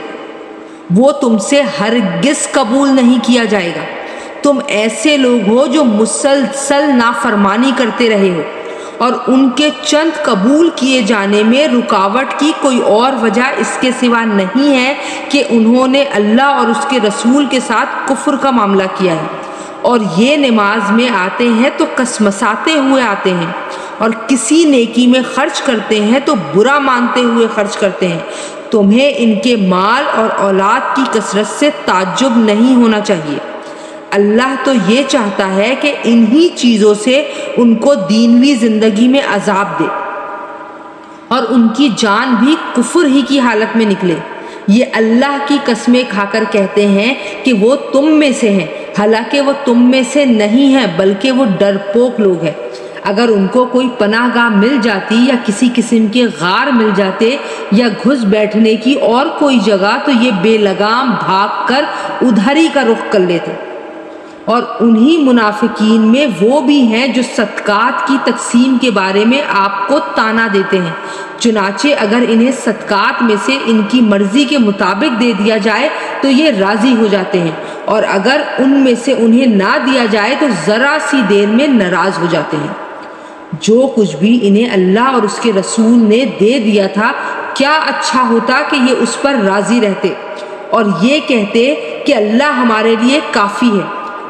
وہ تم سے ہرگز قبول نہیں کیا جائے گا۔ تم ایسے لوگ ہو جو مسلسل نافرمانی کرتے رہے ہو، اور ان کے چند قبول کیے جانے میں رکاوٹ کی کوئی اور وجہ اس کے سوا نہیں ہے کہ انہوں نے اللہ اور اس کے رسول کے ساتھ کفر کا معاملہ کیا ہے، اور یہ نماز میں آتے ہیں تو کسمساتے ہوئے آتے ہیں، اور کسی نیکی میں خرچ کرتے ہیں تو برا مانتے ہوئے خرچ کرتے ہیں۔ تمہیں ان کے مال اور اولاد کی کثرت سے تعجب نہیں ہونا چاہیے، اللہ تو یہ چاہتا ہے کہ انہی چیزوں سے ان کو دینوی زندگی میں عذاب دے اور ان کی جان بھی کفر ہی کی حالت میں نکلے۔ یہ اللہ کی قسمیں کھا کر کہتے ہیں کہ وہ تم میں سے ہیں، حالانکہ وہ تم میں سے نہیں ہیں بلکہ وہ ڈرپوک لوگ ہیں۔ اگر ان کو کوئی پناہ گاہ مل جاتی یا کسی قسم کے غار مل جاتے یا گھس بیٹھنے کی اور کوئی جگہ تو یہ بے لگام بھاگ کر ادھر ہی کا رخ کر لیتے۔ اور انہی منافقین میں وہ بھی ہیں جو صدقات کی تقسیم کے بارے میں آپ کو طعنہ دیتے ہیں، چنانچہ اگر انہیں صدقات میں سے ان کی مرضی کے مطابق دے دیا جائے تو یہ راضی ہو جاتے ہیں، اور اگر ان میں سے انہیں نہ دیا جائے تو ذرا سی دیر میں ناراض ہو جاتے ہیں۔ جو کچھ بھی انہیں اللہ اور اس کے رسول نے دے دیا تھا کیا اچھا ہوتا کہ یہ اس پر راضی رہتے اور یہ کہتے کہ اللہ ہمارے لیے کافی ہے،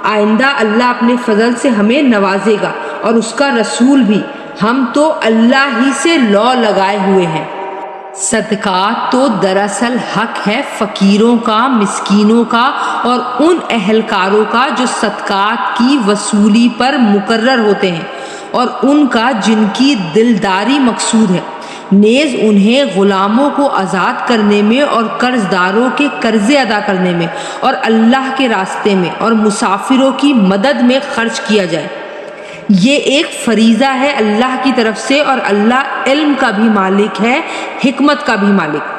آئندہ اللہ اپنے فضل سے ہمیں نوازے گا اور اس کا رسول بھی، ہم تو اللہ ہی سے لو لگائے ہوئے ہیں۔ صدقات تو دراصل حق ہے فقیروں کا، مسکینوں کا اور ان اہلکاروں کا جو صدقات کی وصولی پر مقرر ہوتے ہیں، اور ان کا جن کی دلداری مقصود ہے، نیز انہیں غلاموں کو آزاد کرنے میں اور قرض داروں کے قرضے ادا کرنے میں اور اللہ کے راستے میں اور مسافروں کی مدد میں خرچ کیا جائے۔ یہ ایک فریضہ ہے اللہ کی طرف سے، اور اللہ علم کا بھی مالک ہے، حکمت کا بھی مالک۔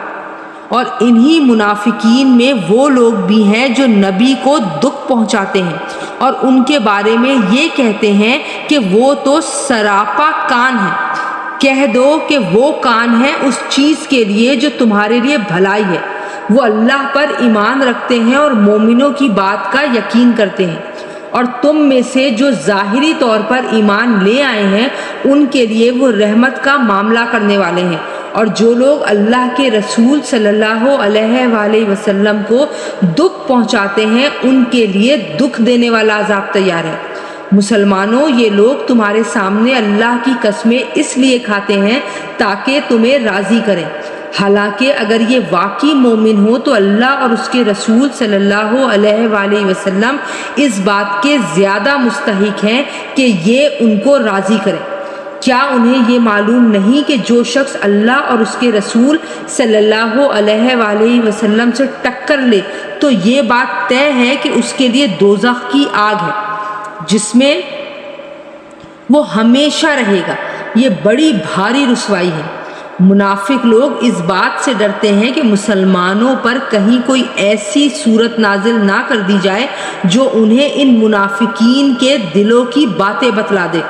اور انہی منافقین میں وہ لوگ بھی ہیں جو نبی کو دکھ پہنچاتے ہیں اور ان کے بارے میں یہ کہتے ہیں کہ وہ تو سراپا کان ہے۔ کہہ دو کہ وہ کان ہے اس چیز کے لیے جو تمہارے لیے بھلائی ہے، وہ اللہ پر ایمان رکھتے ہیں اور مومنوں کی بات کا یقین کرتے ہیں، اور تم میں سے جو ظاہری طور پر ایمان لے آئے ہیں ان کے لیے وہ رحمت کا معاملہ کرنے والے ہیں، اور جو لوگ اللہ کے رسول صلی اللہ علیہ وآلہ وسلم کو دکھ پہنچاتے ہیں ان کے لیے دکھ دینے والا عذاب تیار ہے۔ مسلمانوں، یہ لوگ تمہارے سامنے اللہ کی قسمیں اس لیے کھاتے ہیں تاکہ تمہیں راضی کریں، حالانکہ اگر یہ واقعی مومن ہو تو اللہ اور اس کے رسول صلی اللہ علیہ وآلہ وسلم اس بات کے زیادہ مستحق ہیں کہ یہ ان کو راضی کریں۔ کیا انہیں یہ معلوم نہیں کہ جو شخص اللہ اور اس کے رسول صلی اللہ علیہ وآلہ وسلم سے ٹکر لے تو یہ بات طے ہے کہ اس کے لیے دوزخ کی آگ ہے جس میں وہ ہمیشہ رہے گا، یہ بڑی بھاری رسوائی ہے۔ منافق لوگ اس بات سے ڈرتے ہیں کہ مسلمانوں پر کہیں کوئی ایسی صورت نازل نہ کر دی جائے جو انہیں ان منافقین کے دلوں کی باتیں بتلا دے۔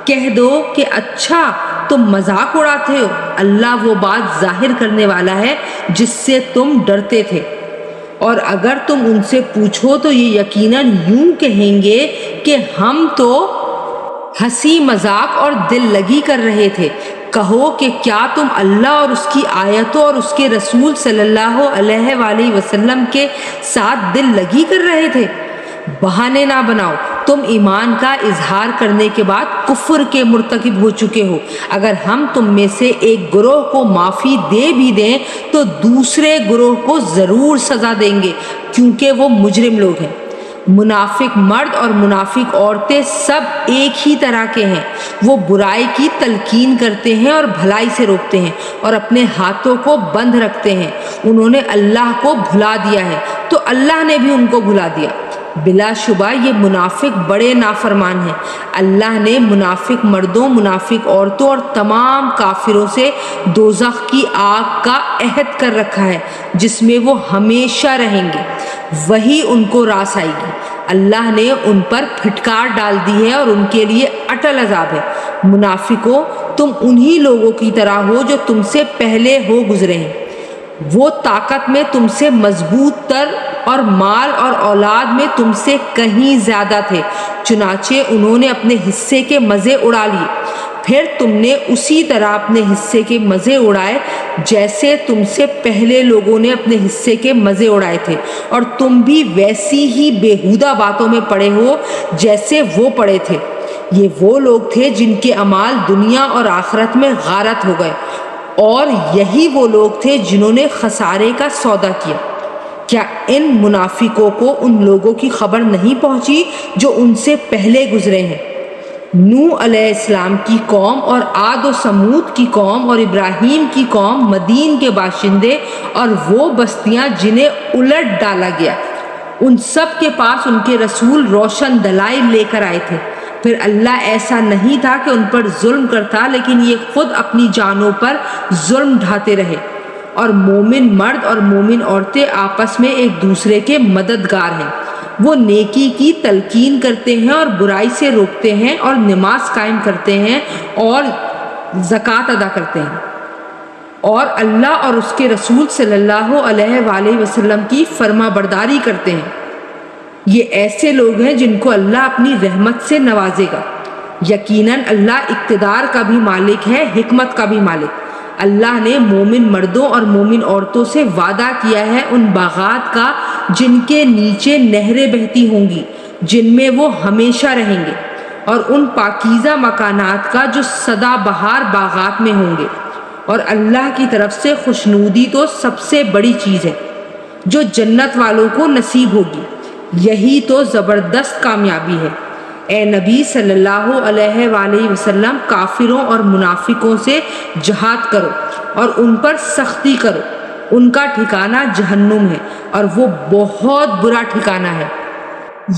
کہہ دو کہ اچھا تم مذاق اڑاتے ہو، اللہ وہ بات ظاہر کرنے والا ہے جس سے تم ڈرتے تھے، اور اگر تم ان سے پوچھو تو یہ یقیناً یوں کہیں گے کہ ہم تو ہنسی مذاق اور دل لگی کر رہے تھے۔ کہو کہ کیا تم اللہ اور اس کی آیتوں اور اس کے رسول صلی اللہ علیہ وآلہ وسلم کے ساتھ دل لگی کر رہے تھے؟ بہانے نہ بناؤ، تم ایمان کا اظہار کرنے کے بعد کفر کے مرتکب ہو چکے ہو۔ اگر ہم تم میں سے ایک گروہ کو معافی دے بھی دیں تو دوسرے گروہ کو ضرور سزا دیں گے، کیونکہ وہ مجرم لوگ ہیں۔ منافق مرد اور منافق عورتیں سب ایک ہی طرح کے ہیں، وہ برائی کی تلقین کرتے ہیں اور بھلائی سے روکتے ہیں اور اپنے ہاتھوں کو بند رکھتے ہیں۔ انہوں نے اللہ کو بھلا دیا ہے تو اللہ نے بھی ان کو بھلا دیا۔ بلا شبہ یہ منافق بڑے نافرمان ہیں۔ اللہ نے منافق مردوں، منافق عورتوں اور تمام کافروں سے دوزخ کی آگ کا عہد کر رکھا ہے جس میں وہ ہمیشہ رہیں گے، وہی ان کو راس آئے گی۔ اللہ نے ان پر پھٹکار ڈال دی ہے اور ان کے لیے اٹل عذاب ہے۔ منافقوں، تم انہی لوگوں کی طرح ہو جو تم سے پہلے ہو گزرے ہیں۔ وہ طاقت میں تم سے مضبوط تر اور مال اور اولاد میں تم سے کہیں زیادہ تھے، چنانچہ انہوں نے اپنے حصے کے مزے اڑا لیے، پھر تم نے اسی طرح اپنے حصے کے مزے اڑائے جیسے تم سے پہلے لوگوں نے اپنے حصے کے مزے اڑائے تھے، اور تم بھی ویسی ہی بیہودہ باتوں میں پڑے ہو جیسے وہ پڑے تھے۔ یہ وہ لوگ تھے جن کے اعمال دنیا اور آخرت میں غارت ہو گئے، اور یہی وہ لوگ تھے جنہوں نے خسارے کا سودا کیا۔ کیا ان منافقوں کو ان لوگوں کی خبر نہیں پہنچی جو ان سے پہلے گزرے ہیں؟ نوح علیہ السلام کی قوم اور عاد و سمود کی قوم اور ابراہیم کی قوم، مدین کے باشندے اور وہ بستیاں جنہیں الٹ ڈالا گیا، ان سب کے پاس ان کے رسول روشن دلائل لے کر آئے تھے۔ پھر اللہ ایسا نہیں تھا کہ ان پر ظلم کرتا، لیکن یہ خود اپنی جانوں پر ظلم ڈھاتے رہے۔ اور مومن مرد اور مومن عورتیں آپس میں ایک دوسرے کے مددگار ہیں، وہ نیکی کی تلقین کرتے ہیں اور برائی سے روکتے ہیں اور نماز قائم کرتے ہیں اور زکوٰۃ ادا کرتے ہیں، اور اللہ اور اس کے رسول صلی اللہ علیہ وآلہ وسلم کی فرما برداری کرتے ہیں۔ یہ ایسے لوگ ہیں جن کو اللہ اپنی رحمت سے نوازے گا۔ یقیناً اللہ اقتدار کا بھی مالک ہے، حکمت کا بھی مالک۔ اللہ نے مومن مردوں اور مومن عورتوں سے وعدہ کیا ہے ان باغات کا جن کے نیچے نہریں بہتی ہوں گی، جن میں وہ ہمیشہ رہیں گے، اور ان پاکیزہ مکانات کا جو سدا بہار باغات میں ہوں گے۔ اور اللہ کی طرف سے خوشنودی تو سب سے بڑی چیز ہے جو جنت والوں کو نصیب ہوگی، یہی تو زبردست کامیابی ہے۔ اے نبی صلی اللہ علیہ وآلہ وسلم، کافروں اور منافقوں سے جہاد کرو اور ان پر سختی کرو، ان کا ٹھکانہ جہنم ہے اور وہ بہت برا ٹھکانہ ہے۔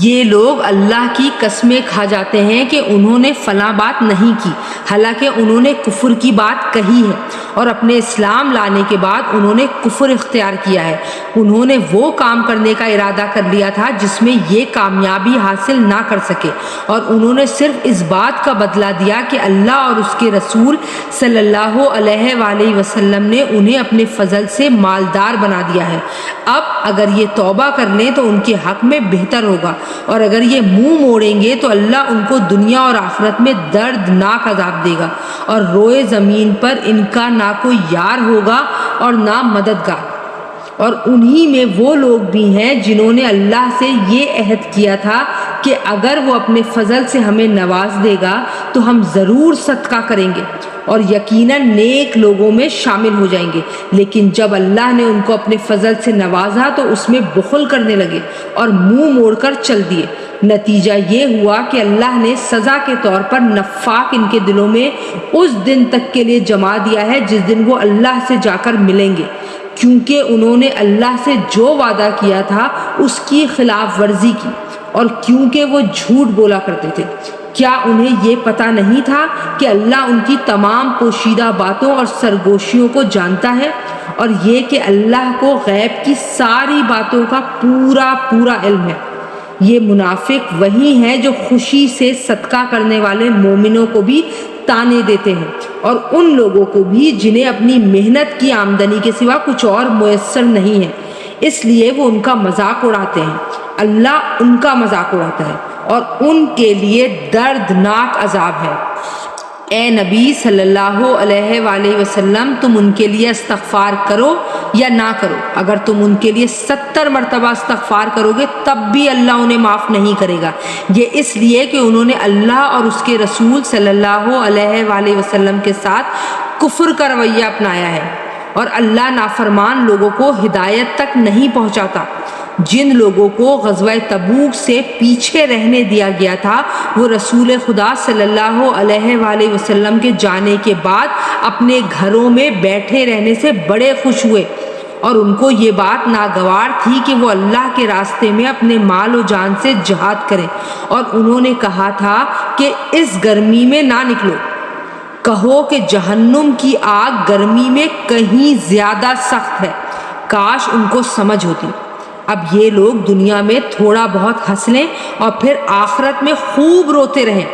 یہ لوگ اللہ کی قسمیں کھا جاتے ہیں کہ انہوں نے فلاں بات نہیں کی، حالانکہ انہوں نے کفر کی بات کہی ہے، اور اپنے اسلام لانے کے بعد انہوں نے کفر اختیار کیا ہے۔ انہوں نے وہ کام کرنے کا ارادہ کر لیا تھا جس میں یہ کامیابی حاصل نہ کر سکے، اور انہوں نے صرف اس بات کا بدلہ دیا کہ اللہ اور اس کے رسول صلی اللہ علیہ وآلہ وسلم نے انہیں اپنے فضل سے مالدار بنا دیا ہے۔ اب اگر یہ توبہ کر لیں تو ان کے حق میں بہتر ہوگا، اور اگر یہ منہ موڑیں گے تو اللہ ان کو دنیا اور آخرت میں دردناک عذاب دے گا، اور روئے زمین پر ان کا نہ کوئی یار ہوگا اور نہ مددگار۔ اور انہی میں وہ لوگ بھی ہیں جنہوں نے اللہ سے یہ عہد کیا تھا کہ اگر وہ اپنے فضل سے ہمیں نواز دے گا تو ہم ضرور صدقہ کریں گے اور یقیناً نیک لوگوں میں شامل ہو جائیں گے، لیکن جب اللہ نے ان کو اپنے فضل سے نوازا تو اس میں بخل کرنے لگے اور منہ موڑ کر چل دیے۔ نتیجہ یہ ہوا کہ اللہ نے سزا کے طور پر نفاق ان کے دلوں میں اس دن تک کے لیے جما دیا ہے جس دن وہ اللہ سے جا کر ملیں گے، کیونکہ انہوں نے اللہ سے جو وعدہ کیا تھا اس کی خلاف ورزی کی، اور کیونکہ وہ جھوٹ بولا کرتے تھے۔ کیا انہیں یہ پتہ نہیں تھا کہ اللہ ان کی تمام پوشیدہ باتوں اور سرگوشیوں کو جانتا ہے، اور یہ کہ اللہ کو غیب کی ساری باتوں کا پورا علم ہے؟ یہ منافق وہی ہیں جو خوشی سے صدقہ کرنے والے مومنوں کو بھی تانے دیتے ہیں، اور ان لوگوں کو بھی جنہیں اپنی محنت کی آمدنی کے سوا کچھ اور میسر نہیں ہے، اس لیے وہ ان کا مذاق اڑاتے ہیں۔ اللہ ان کا مذاق اڑاتا ہے اور ان کے لیے دردناک عذاب ہے۔ اے نبی صلی اللہ علیہ وآلہ وسلم تم ان کے لیے استغفار کرو یا نہ کرو، اگر تم ان کے لیے 70 مرتبہ استغفار کرو گے تب بھی اللہ انہیں معاف نہیں کرے گا، یہ اس لیے کہ انہوں نے اللہ اور اس کے رسول صلی اللہ علیہ وآلہ وسلم کے ساتھ کفر کا رویہ اپنایا ہے، اور اللہ نافرمان لوگوں کو ہدایت تک نہیں پہنچاتا۔ جن لوگوں کو غزوہ تبوک سے پیچھے رہنے دیا گیا تھا وہ رسول خدا صلی اللہ علیہ وآلہ وسلم کے جانے کے بعد اپنے گھروں میں بیٹھے رہنے سے بڑے خوش ہوئے، اور ان کو یہ بات ناگوار تھی کہ وہ اللہ کے راستے میں اپنے مال و جان سے جہاد کریں، اور انہوں نے کہا تھا کہ اس گرمی میں نہ نکلو، کہو کہ جہنم کی آگ گرمی میں کہیں زیادہ سخت ہے، کاش ان کو سمجھ ہوتی۔ اب یہ لوگ دنیا میں تھوڑا بہت ہنس لیں اور پھر آخرت میں خوب روتے رہیں،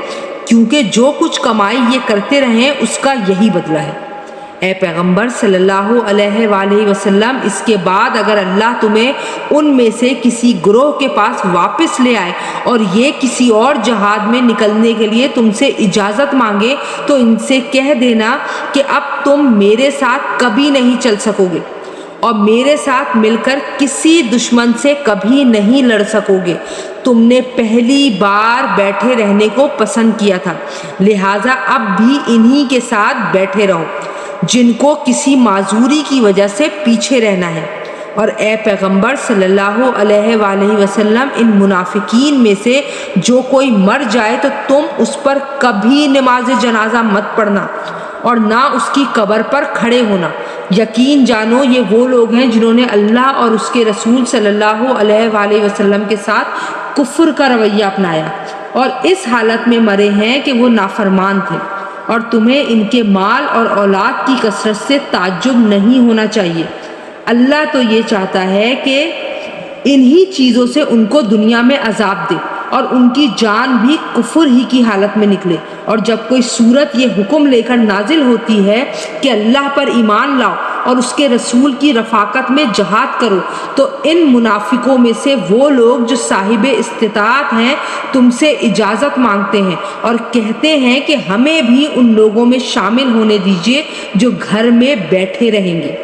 کیونکہ جو کچھ کمائی یہ کرتے رہیں اس کا یہی بدلہ ہے۔ اے پیغمبر صلی اللہ علیہ وآلہ وسلم، اس کے بعد اگر اللہ تمہیں ان میں سے کسی گروہ کے پاس واپس لے آئے اور یہ کسی اور جہاد میں نکلنے کے لیے تم سے اجازت مانگے تو ان سے کہہ دینا کہ اب تم میرے ساتھ کبھی نہیں چل سکو گے اور میرے ساتھ مل کر کسی دشمن سے کبھی نہیں لڑ سکو گے، تم نے پہلی بار بیٹھے رہنے کو پسند کیا تھا، لہٰذا اب بھی انہی کے ساتھ بیٹھے رہو جن کو کسی معذوری کی وجہ سے پیچھے رہنا ہے۔ اور اے پیغمبر صلی اللہ علیہ وآلہ وسلم، ان منافقین میں سے جو کوئی مر جائے تو تم اس پر کبھی نماز جنازہ مت پڑھنا اور نہ اس کی قبر پر کھڑے ہونا، یقین جانو یہ وہ لوگ ہیں جنہوں نے اللہ اور اس کے رسول صلی اللہ علیہ وآلہ وسلم کے ساتھ کفر کا رویہ اپنایا اور اس حالت میں مرے ہیں کہ وہ نافرمان تھے، اور تمہیں ان کے مال اور اولاد کی کثرت سے تعجب نہیں ہونا چاہیے۔ اللہ تو یہ چاہتا ہے کہ انہی چیزوں سے ان کو دنیا میں عذاب دے اور ان کی جان بھی کفر ہی کی حالت میں نکلے، اور جب کوئی صورت یہ حکم لے کر نازل ہوتی ہے کہ اللہ پر ایمان لاؤ اور اس کے رسول کی رفاقت میں جہاد کرو تو ان منافقوں میں سے وہ لوگ جو صاحب استطاعت ہیں تم سے اجازت مانگتے ہیں اور کہتے ہیں کہ ہمیں بھی ان لوگوں میں شامل ہونے دیجیے جو گھر میں بیٹھے رہیں گے۔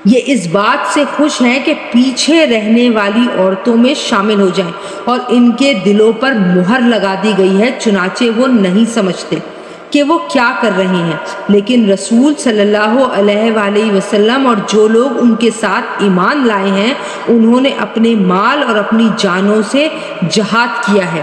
یہ اس بات سے خوش ہیں کہ پیچھے رہنے والی عورتوں میں شامل ہو جائیں اور ان کے دلوں پر مہر لگا دی گئی ہے، چنانچہ وہ نہیں سمجھتے کہ وہ کیا کر رہے ہیں، لیکن رسول صلی اللہ علیہ وآلہ وسلم اور جو لوگ ان کے ساتھ ایمان لائے ہیں انہوں نے اپنے مال اور اپنی جانوں سے جہاد کیا ہے،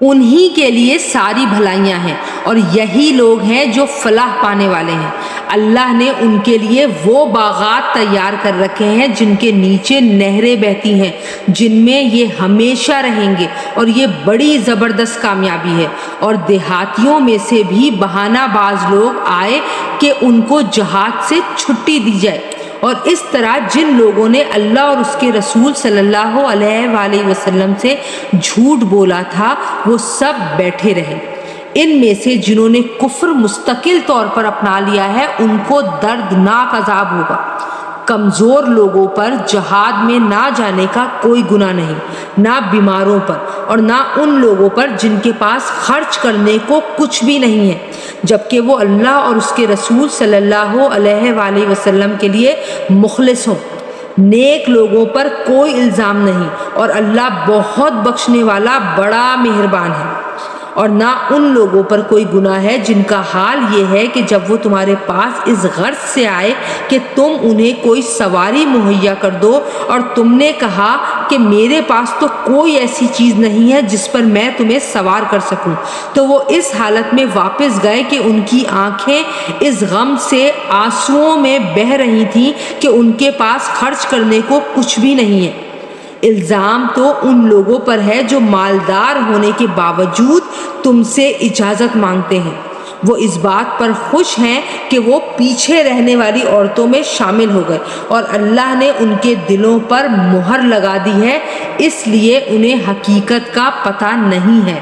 انہی کے لیے ساری بھلائیاں ہیں اور یہی لوگ ہیں جو فلاح پانے والے ہیں۔ اللہ نے ان کے لیے وہ باغات تیار کر رکھے ہیں جن کے نیچے نہریں بہتی ہیں، جن میں یہ ہمیشہ رہیں گے، اور یہ بڑی زبردست کامیابی ہے۔ اور دیہاتیوں میں سے بھی بہانہ باز لوگ آئے کہ ان کو جہاد سے چھٹی دی جائے، اور اس طرح جن لوگوں نے اللہ اور اس کے رسول صلی اللہ علیہ وآلہ وسلم سے جھوٹ بولا تھا وہ سب بیٹھے رہے۔ ان میں سے جنہوں نے کفر مستقل طور پر اپنا لیا ہے ان کو دردناک عذاب ہوگا۔ کمزور لوگوں پر جہاد میں نہ جانے کا کوئی گناہ نہیں، نہ بیماروں پر اور نہ ان لوگوں پر جن کے پاس خرچ کرنے کو کچھ بھی نہیں ہے، جبکہ وہ اللہ اور اس کے رسول صلی اللہ علیہ وآلہ وسلم کے لیے مخلص ہوں۔ نیک لوگوں پر کوئی الزام نہیں، اور اللہ بہت بخشنے والا بڑا مہربان ہے۔ اور نہ ان لوگوں پر کوئی گناہ ہے جن کا حال یہ ہے کہ جب وہ تمہارے پاس اس غرض سے آئے کہ تم انہیں کوئی سواری مہیا کر دو اور تم نے کہا کہ میرے پاس تو کوئی ایسی چیز نہیں ہے جس پر میں تمہیں سوار کر سکوں، تو وہ اس حالت میں واپس گئے کہ ان کی آنکھیں اس غم سے آنسوؤں میں بہہ رہی تھیں کہ ان کے پاس خرچ کرنے کو کچھ بھی نہیں ہے۔ الزام تو ان لوگوں پر ہے جو مالدار ہونے کے باوجود تم سے اجازت مانگتے ہیں، وہ اس بات پر خوش ہیں کہ وہ پیچھے رہنے والی عورتوں میں شامل ہو گئے، اور اللہ نے ان کے دلوں پر مہر لگا دی ہے، اس لیے انہیں حقیقت کا پتہ نہیں ہے۔